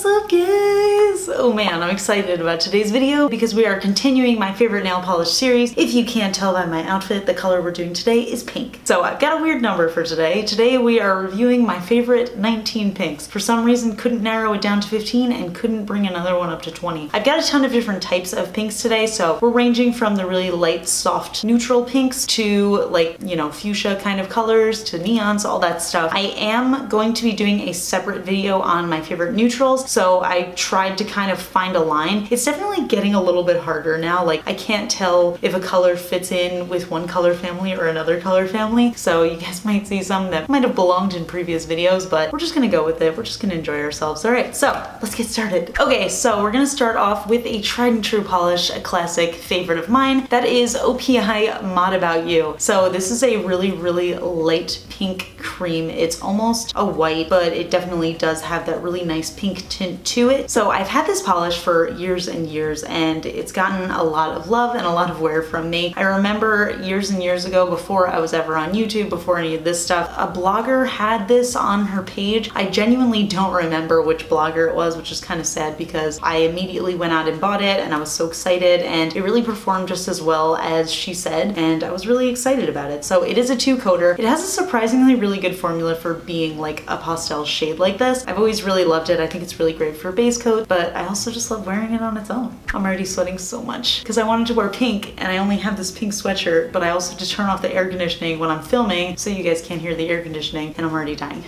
What's up, guys? Oh man, I'm excited about today's video because we are continuing my favorite nail polish series. If you can't tell by my outfit, the color we're doing today is pink. So I've got a weird number for today. Today we are reviewing my favorite 19 pinks. For some reason, couldn't narrow it down to 15 and couldn't bring another one up to 20. I've got a ton of different types of pinks today, so we're ranging from the really light, soft, neutral pinks to like, you know, fuchsia kind of colors to neons, all that stuff. I am going to be doing a separate video on my favorite neutrals, so I tried to kind of find a line. It's definitely getting a little bit harder now. Like, I can't tell if a color fits in with one color family or another color family, so you guys might see some that might have belonged in previous videos, but we're just gonna go with it. We're just gonna enjoy ourselves. All right, so let's get started. Okay, so we're gonna start off with a tried and true polish, a classic favorite of mine. That is OPI Mod About You. So this is a really, really light pink cream. It's almost a white, but it definitely does have that really nice pink tint to it. So I've had this polish for years and years, and it's gotten a lot of love and a lot of wear from me. I remember years and years ago, before I was ever on YouTube, before any of this stuff, a blogger had this on her page. I genuinely don't remember which blogger it was, which is kind of sad because I immediately went out and bought it and I was so excited, and it really performed just as well as she said, and I was really excited about it. So it is a 2-coater. It has a surprisingly really good formula for being like a pastel shade like this. I've always really loved it. I think it's really great for a base coat, but I also just love wearing it on its own. I'm already sweating so much because I wanted to wear pink and I only have this pink sweatshirt, but I also have to turn off the air conditioning when I'm filming so you guys can't hear the air conditioning, and I'm already dying.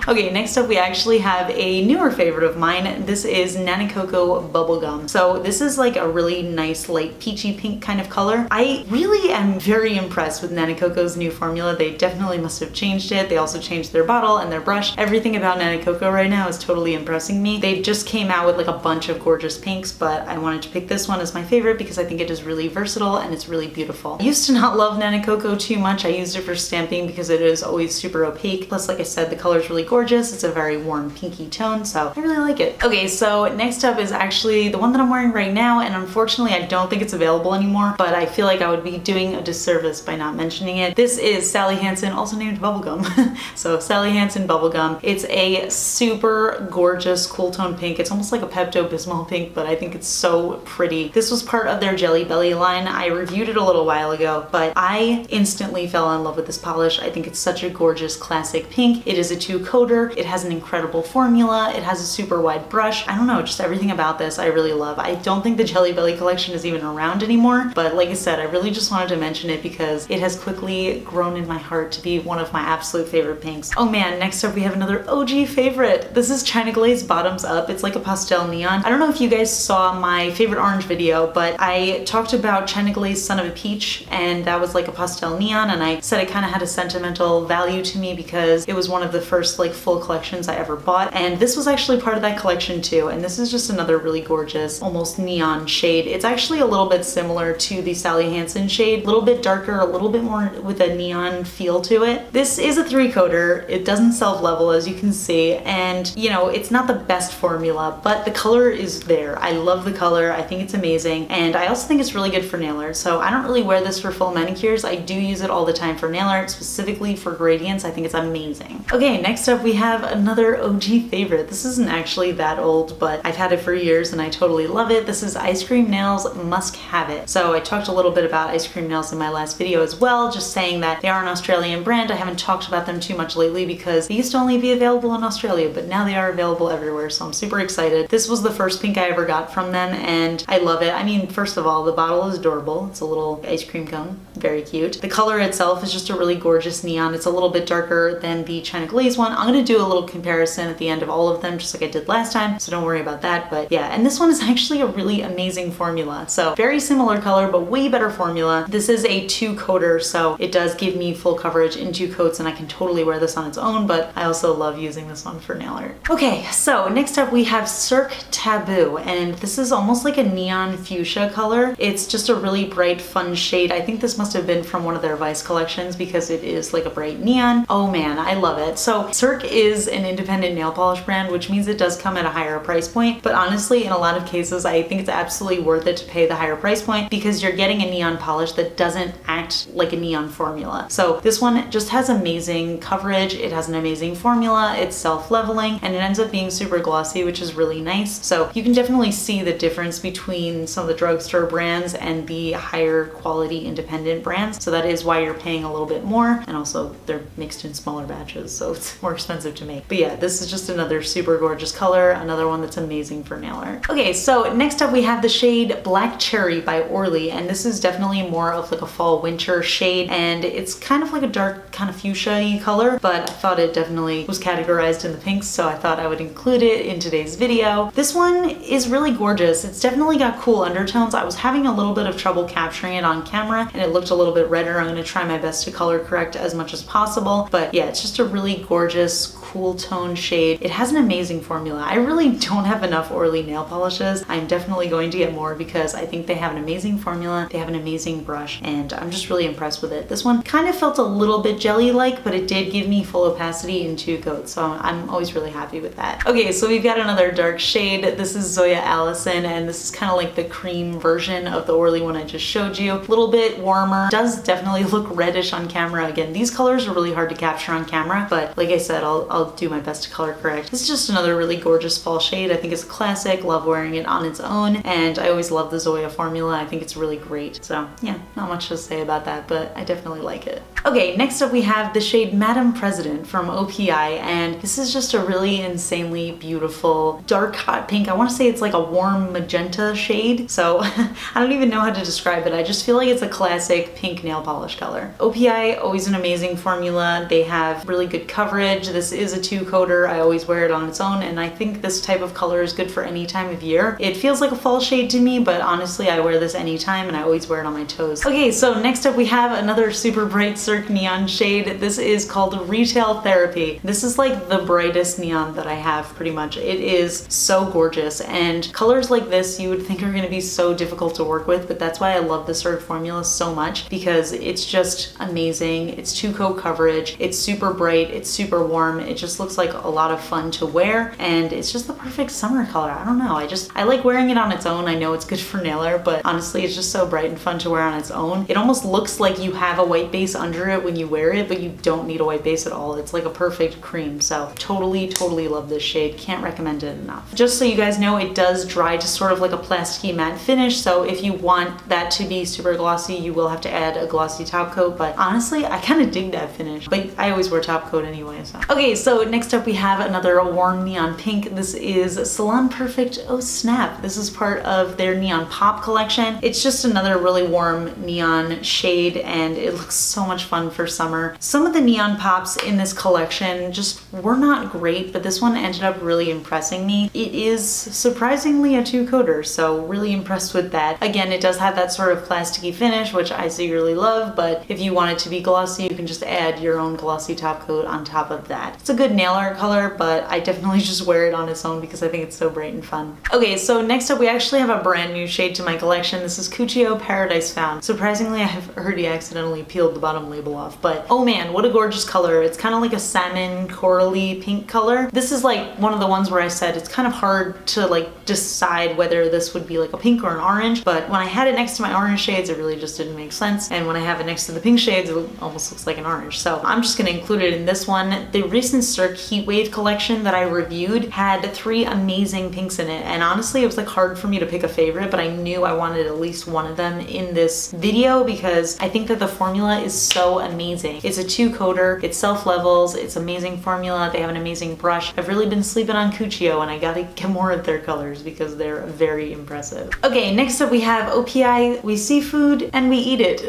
Okay, next up we actually have a newer favorite of mine. This is Nanacoco Bubblegum. So this is like a really nice light peachy pink kind of color. I really am very impressed with Nanacoco's new formula. They definitely must have changed it. They also changed their bottle and their brush. Everything about Nanacoco right now is totally impressing me. They just came out with like a bunch of gorgeous pinks, but I wanted to pick this one as my favorite because I think it is really versatile and it's really beautiful. I used to not love Nanacoco too much. I used it for stamping because it is always super opaque. Plus, like I said, the color's really gorgeous. It's a very warm pinky tone, so I really like it. Okay, so next up is actually the one that I'm wearing right now, and unfortunately I don't think it's available anymore, but I feel like I would be doing a disservice by not mentioning it. This is Sally Hansen, also named Bubblegum. So Sally Hansen Bubblegum. It's a super gorgeous cool tone pink. It's almost like a Pepto-Bismol pink, but I think it's so pretty. This was part of their Jelly Belly line. I reviewed it a little while ago, but I instantly fell in love with this polish. I think it's such a gorgeous classic pink. It is a 2-coater. It has an incredible formula. It has a super wide brush. I don't know, just everything about this I really love. I don't think the Jelly Belly collection is even around anymore, but like I said, I really just wanted to mention it because it has quickly grown in my heart to be one of my absolute favorite pinks. Oh man, next up we have another OG favorite. This is China Glaze Bottoms Up. It's like a pastel neon. I don't know if you guys saw my favorite orange video, but I talked about China Glaze Son of a Peach, and that was like a pastel neon, and I said it kind of had a sentimental value to me because it was one of the first like full collections I ever bought, and this was actually part of that collection too, and this is just another really gorgeous almost neon shade. It's actually a little bit similar to the Sally Hansen shade, a little bit darker, a little bit more with a neon feel to it. This is a 3-coater. It doesn't self-level, as you can see, and you know, it's not the best formula, but the color is there. I love the color. I think it's amazing, and I also think it's really good for nail art. So I don't really wear this for full manicures. I do use it all the time for nail art, specifically for gradients. I think it's amazing. Okay, next up we have another OG favorite. This isn't actually that old, but I've had it for years and I totally love it. This is Ice Cream Nails Musk Have It. So I talked a little bit about Ice Cream Nails in my last video as well, just saying that they are an Australian brand. I haven't talked about them too much lately because they used to only be available in Australia, but now they are available everywhere, so I'm super excited. This was the first pink I ever got from them, and I love it. I mean, first of all, the bottle is adorable. It's a little ice cream cone, very cute. The color itself is just a really gorgeous neon. It's a little bit darker than the China Glaze one. I'm gonna do a little comparison at the end of all of them, just like I did last time, so don't worry about that. But yeah, and this one is actually a really amazing formula. So very similar color, but way better formula. This is a 2-coater, so it does give me full coverage in 2 coats, and I can totally wear this on its own, but I also love using this one for nail art. Okay, so next up we have Cirque Taboo, and this is almost like a neon fuchsia color. It's just a really bright, fun shade. I think this must have been from one of their Vice collections because it is like a bright neon. Oh man, I love it. So Cirque is an independent nail polish brand, which means it does come at a higher price point, but honestly, in a lot of cases, I think it's absolutely worth it to pay the higher price point because you're getting a neon polish that doesn't act like a neon formula. So this one just has amazing coverage, it has an amazing formula, it's self-leveling, and it ends up being super glossy, which is really nice. So you can definitely see the difference between some of the drugstore brands and the higher quality independent brands. So that is why you're paying a little bit more, and also they're mixed in smaller batches, so it's more expensive to make. But yeah, this is just another super gorgeous color, another one that's amazing for nail art. Okay, so next up we have the shade Black Cherry by Orly, and this is definitely more of like a fall winter shade, and it's kind of like a dark kind of fuchsia-y color, but I thought it definitely was categorized in the pinks, so I thought I would include it in today's video. This one is really gorgeous. It's definitely got cool undertones. I was having a little bit of trouble capturing it on camera and it looked a little bit redder. I'm gonna try my best to color correct as much as possible, but yeah, it's just a really gorgeous, cool tone shade. It has an amazing formula. I really don't have enough Orly nail polishes. I'm definitely going to get more because I think they have an amazing formula, they have an amazing brush, and I'm just really impressed with it. This one kind of felt a little bit jelly-like, but it did give me full opacity in 2 coats, so I'm always really happy with that. Okay, so we've got another dark shade. This is Zoya Allison, and this is kind of like the cream version of the Orly one I just showed you. A little bit warmer. Does definitely look reddish on camera. Again, these colors are really hard to capture on camera, but like I said, I'll do my best to color correct. This is just another really gorgeous fall shade. I think it's a classic. Love wearing it on its own, and I always love the Zoya formula. I think it's really great. So yeah, not much to say about that, but I definitely like it. Okay, next up we have the shade Madam President from OPI, and this is just a really insanely beautiful dark hot pink. I want to say it's like a warm magenta shade, so I don't even know how to describe it. I just feel like it's a classic pink nail polish color. OPI, always an amazing formula. They have really good coverage. This is a 2-coater. I always wear it on its own, and I think this type of color is good for any time of year. It feels like a fall shade to me, but honestly, I wear this anytime, and I always wear it on my toes. Okay, so next up we have another super bright Cirque neon shade. This is called Retail Therapy. This is like the brightest neon that I have pretty much. It is so gorgeous, and colors like this you would think are going to be so difficult to work with, but that's why I love the Cirque formula so much, because it's just amazing. It's 2-coat coverage, it's super bright, it's super warm, it just looks like a lot of fun to wear, and it's just the perfect summer color. I don't know, I like wearing it on its own. I know it's good for nail art, but honestly it's just so bright and fun to wear on its own. It almost looks like you have a white base under it when you wear it, but you don't need a white base at all. It's like a perfect cream, so totally love this shade. Can't recommend it enough. Just so you guys know, it does dry to sort of like a plasticky matte finish, so if you want that to be super glossy, you will have to add a glossy top coat, but honestly, I kind of dig that finish, but I always wear top coat anyway, so. Okay, so next up we have another warm neon pink. This is Salon Perfect Oh Snap. This is part of their Neon Pop collection. It's just another really warm neon shade, and it looks so much fun for summer. Some of the neon pops in this collection just were not great, but this one ended up really impressing me. It is surprisingly a 2-coater, so really impressed with that. Again, it does have that sort of plasticky finish, which I secretly love, but if you want it to be glossy, you can just add your own glossy top coat on top of that. It's a good nail art color, but I definitely just wear it on its own because I think it's so bright and fun. Okay, so next up we actually have a brand new shade to my collection. This is Cuccio Paradise Found. Surprisingly, I've heard he accidentally peeled the bottom label off, but oh man, what a gorgeous color. It's kind of like a salmon corally pink color. This is like one of the ones where I said it's kind of hard to like decide whether this would be like a pink or an orange, but when I had it next to my orange shades, it really just didn't make sense, and when I have it next to the pink shades, it almost looks like an orange. So I'm just gonna include it in this one. The recent Cirque Heatwave collection that I reviewed had 3 amazing pinks in it, and honestly, it was like hard for me to pick a favorite, but I knew I wanted at least one of them in this video because I think that the formula is so amazing. It's a 2-coater, it self-levels, it's amazing formula, they have an amazing brush. I've really been sleeping on Cuccio, and I gotta get more of their colors because they're very impressive. Okay, next up we have OPI. We see food and we eat it.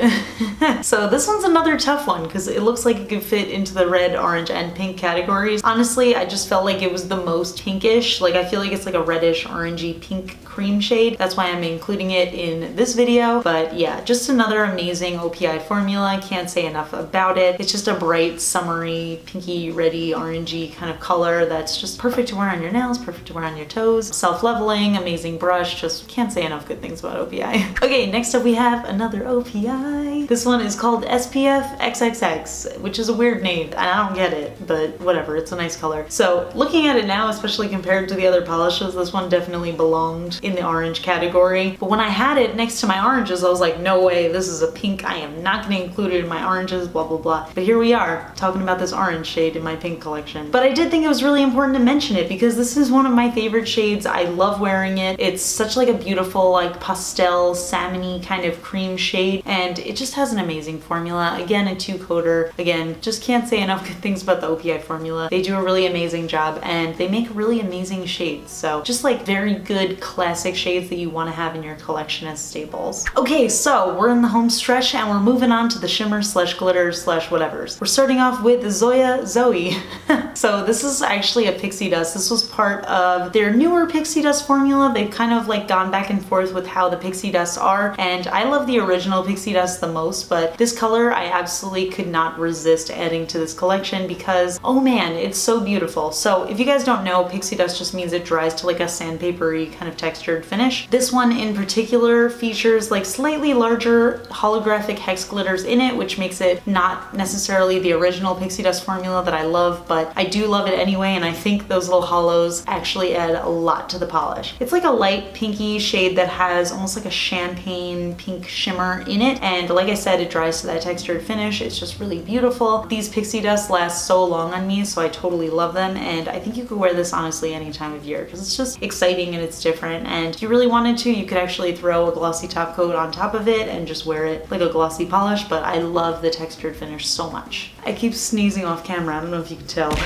So this one's another tough one because it looks like it could fit into the red, orange, and pink categories. Honestly, I just felt like it was the most pinkish. Like I feel like it's like a reddish, orangey, pink cream shade. That's why I'm including it in this video. But yeah, just another amazing OPI formula. Can't say enough about it. It's just a bright, summery, pinky, reddy, orangey kind of color that's just perfect to wear on your nails, perfect to wear on your toes. Self-leveling, amazing brush. Just can't say enough good things about OPI. Okay, next up we have another OPI. This one is called SPF XXX, which is a weird name, and I don't get it, but whatever, it's a nice color. So looking at it now, especially compared to the other polishes, this one definitely belonged in the orange category. But when I had it next to my oranges, I was like, no way, this is a pink. I am not gonna include it in my oranges, blah, blah, blah. But here we are, talking about this orange shade in my pink collection. But I did think it was really important to mention it because this is one of my favorite shades. I love wearing it. It's such like a beautiful, like pastel, salmon-y kind of cream shade, and it just has an amazing formula. Again, a 2-coater. Again, just can't say enough good things about the OPI formula. They do a really amazing job, and they make really amazing shades. So just like very good classic shades that you want to have in your collection as staples. Okay, so we're in the home stretch and we're moving on to the shimmer slash glitter slash whatevers. We're starting off with Zoya Zoe. So this is actually a pixie dust. This was part of their newer pixie dust formula. They've kind of like gone back and forth with how the pixie dusts are, and I love the original pixie dust the most, but this color I absolutely could not resist adding to this collection because, oh man, it's so beautiful. So if you guys don't know, pixie dust just means it dries to like a sandpapery kind of textured finish. This one in particular features like slightly larger holographic hex glitters in it, which makes it not necessarily the original pixie dust formula that I love, but I do love it anyway, and I think those little hollows actually add a lot to the polish. It's like a light pinky shade that has almost like a champagne pink shimmer in it, and like I said, it dries to that textured finish. It's just really beautiful. These pixie dusts last so long on me, so I totally love them, and I think you could wear this honestly any time of year because it's just exciting and it's different, and if you really wanted to, you could actually throw a glossy top coat on top of it and just wear it like a glossy polish, but I love the textured finish so much. I keep sneezing off camera, I don't know if you can tell.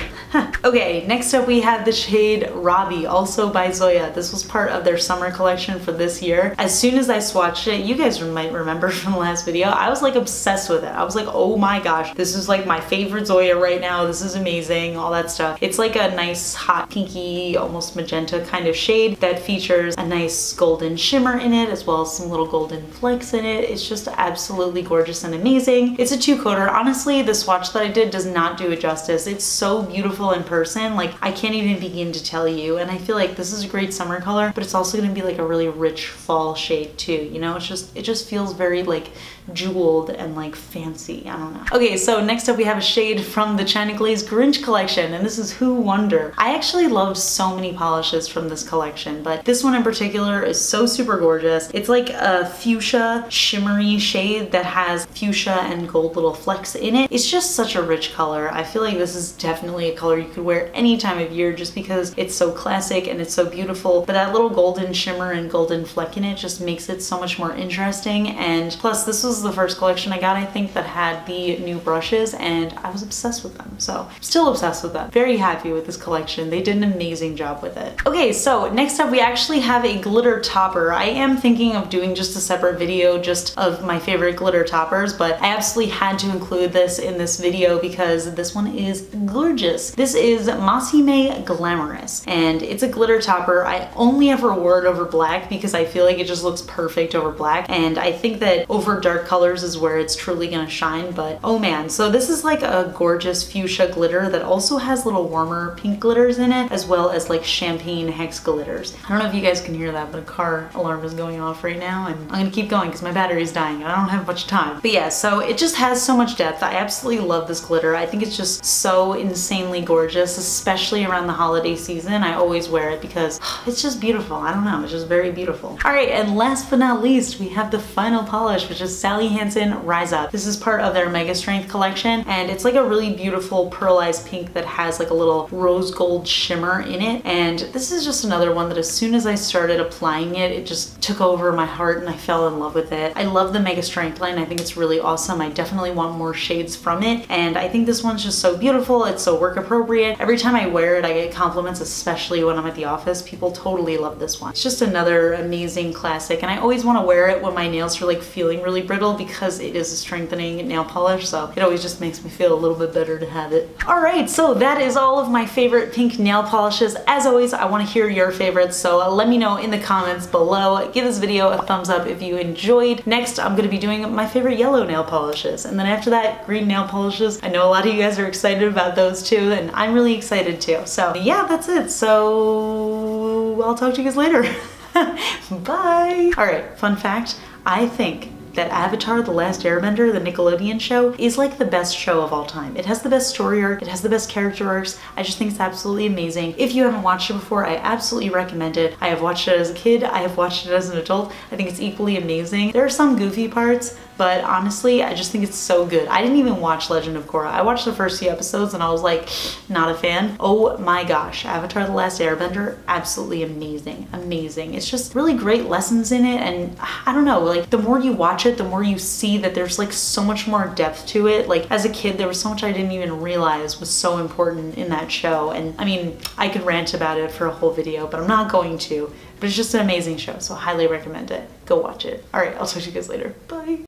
Okay, next up we have the shade Robbie, also by Zoya. This was part of their summer collection for this year. As soon as I swatched it, you guys might remember from the last video, I was like obsessed with it. I was like, oh my gosh, this is like my favorite Zoya right now. This is amazing, all that stuff. It's like a nice hot pinky, almost magenta kind of shade that features a nice golden shimmer in it as well as some little golden flecks in it. It's just absolutely gorgeous and amazing. It's a 2-coater. Honestly, the swatch that I did does not do it justice. It's so beautiful in person, like I can't even begin to tell you, and I feel like this is a great summer color, but it's also gonna be like a really rich fall shade too, you know? It just feels very like jeweled and like fancy, I don't know. Okay, so next up we have a shade from the China Glaze Grinch collection, and this is Who Wonder. I actually loved so many polishes from this collection, but this one in particular is so super gorgeous. It's like a fuchsia shimmery shade that has fuchsia and gold little flecks in it. It's just such a rich color. I feel like this is definitely a color you could wear any time of year just because it's so classic and it's so beautiful, but that little golden shimmer and golden fleck in it just makes it so much more interesting. And plus, this was the first collection I got, I think, that had the new brushes, and I was obsessed with them. So I'm still obsessed with them. Very happy with this collection. They did an amazing job with it. Okay, so next up we actually have a glitter topper. I am thinking of doing just a separate video just of my favorite glitter toppers, but I absolutely had to include this in this video because this one is gorgeous. This is Massime Glamorous, and it's a glitter topper. I only ever wore it over black because I feel like it just looks perfect over black, and I think that over dark colors is where it's truly gonna shine, but oh man. So this is like a gorgeous fuchsia glitter that also has little warmer pink glitters in it, as well as like champagne hex glitters. I don't know if you guys can hear that, but a car alarm is going off right now, and I'm gonna keep going because my battery is dying and I don't have much time. But yeah, so it just has so much depth. I absolutely love this glitter. I think it's just so insanely gorgeous, especially around the holiday season. I always wear it because it's just beautiful. I don't know, it's just very beautiful. All right, and last but not least, we have the final polish, which is Sally Hansen Rise Up. This is part of their Mega Strength collection, and it's like a really beautiful pearlized pink that has like a little rose gold shimmer in it. And this is just another one that as soon as I started applying it, it just took over my heart and I fell in love with it. I love the Mega Strength line. I think it's really awesome. I definitely want more shades from it, and I think this one's just so beautiful. It's so work appropriate. Every time I wear it, I get compliments, especially when I'm at the office. People totally love this one. It's just another amazing classic, and I always want to wear it when my nails are like feeling really brittle because it is a strengthening nail polish, so it always just makes me feel a little bit better to have it. All right, so that is all of my favorite pink nail polishes. As always, I want to hear your favorites, so let me know in the comments below. Give this video a thumbs up if you enjoyed. Next, I'm going to be doing my favorite yellow nail polishes, and then after that, green nail polishes. I know a lot of you guys are excited about those too, and I'm really excited too. So yeah, that's it. So I'll talk to you guys later. Bye. All right, fun fact, I think that Avatar: The Last Airbender, the Nickelodeon show, is like the best show of all time. It has the best story arc, it has the best character arcs. I just think it's absolutely amazing. If you haven't watched it before, I absolutely recommend it. I have watched it as a kid, I have watched it as an adult. I think it's equally amazing. There are some goofy parts, but honestly, I just think it's so good. I didn't even watch Legend of Korra. I watched the first few episodes and I was like, not a fan. Oh my gosh, Avatar: The Last Airbender, absolutely amazing, amazing. It's just really great lessons in it, and I don't know, like the more you watch it, the more you see that there's like so much more depth to it. Like as a kid, there was so much I didn't even realize was so important in that show. And I mean, I could rant about it for a whole video, but I'm not going to. But it's just an amazing show, so I highly recommend it. Go watch it. All right, I'll talk to you guys later. Bye.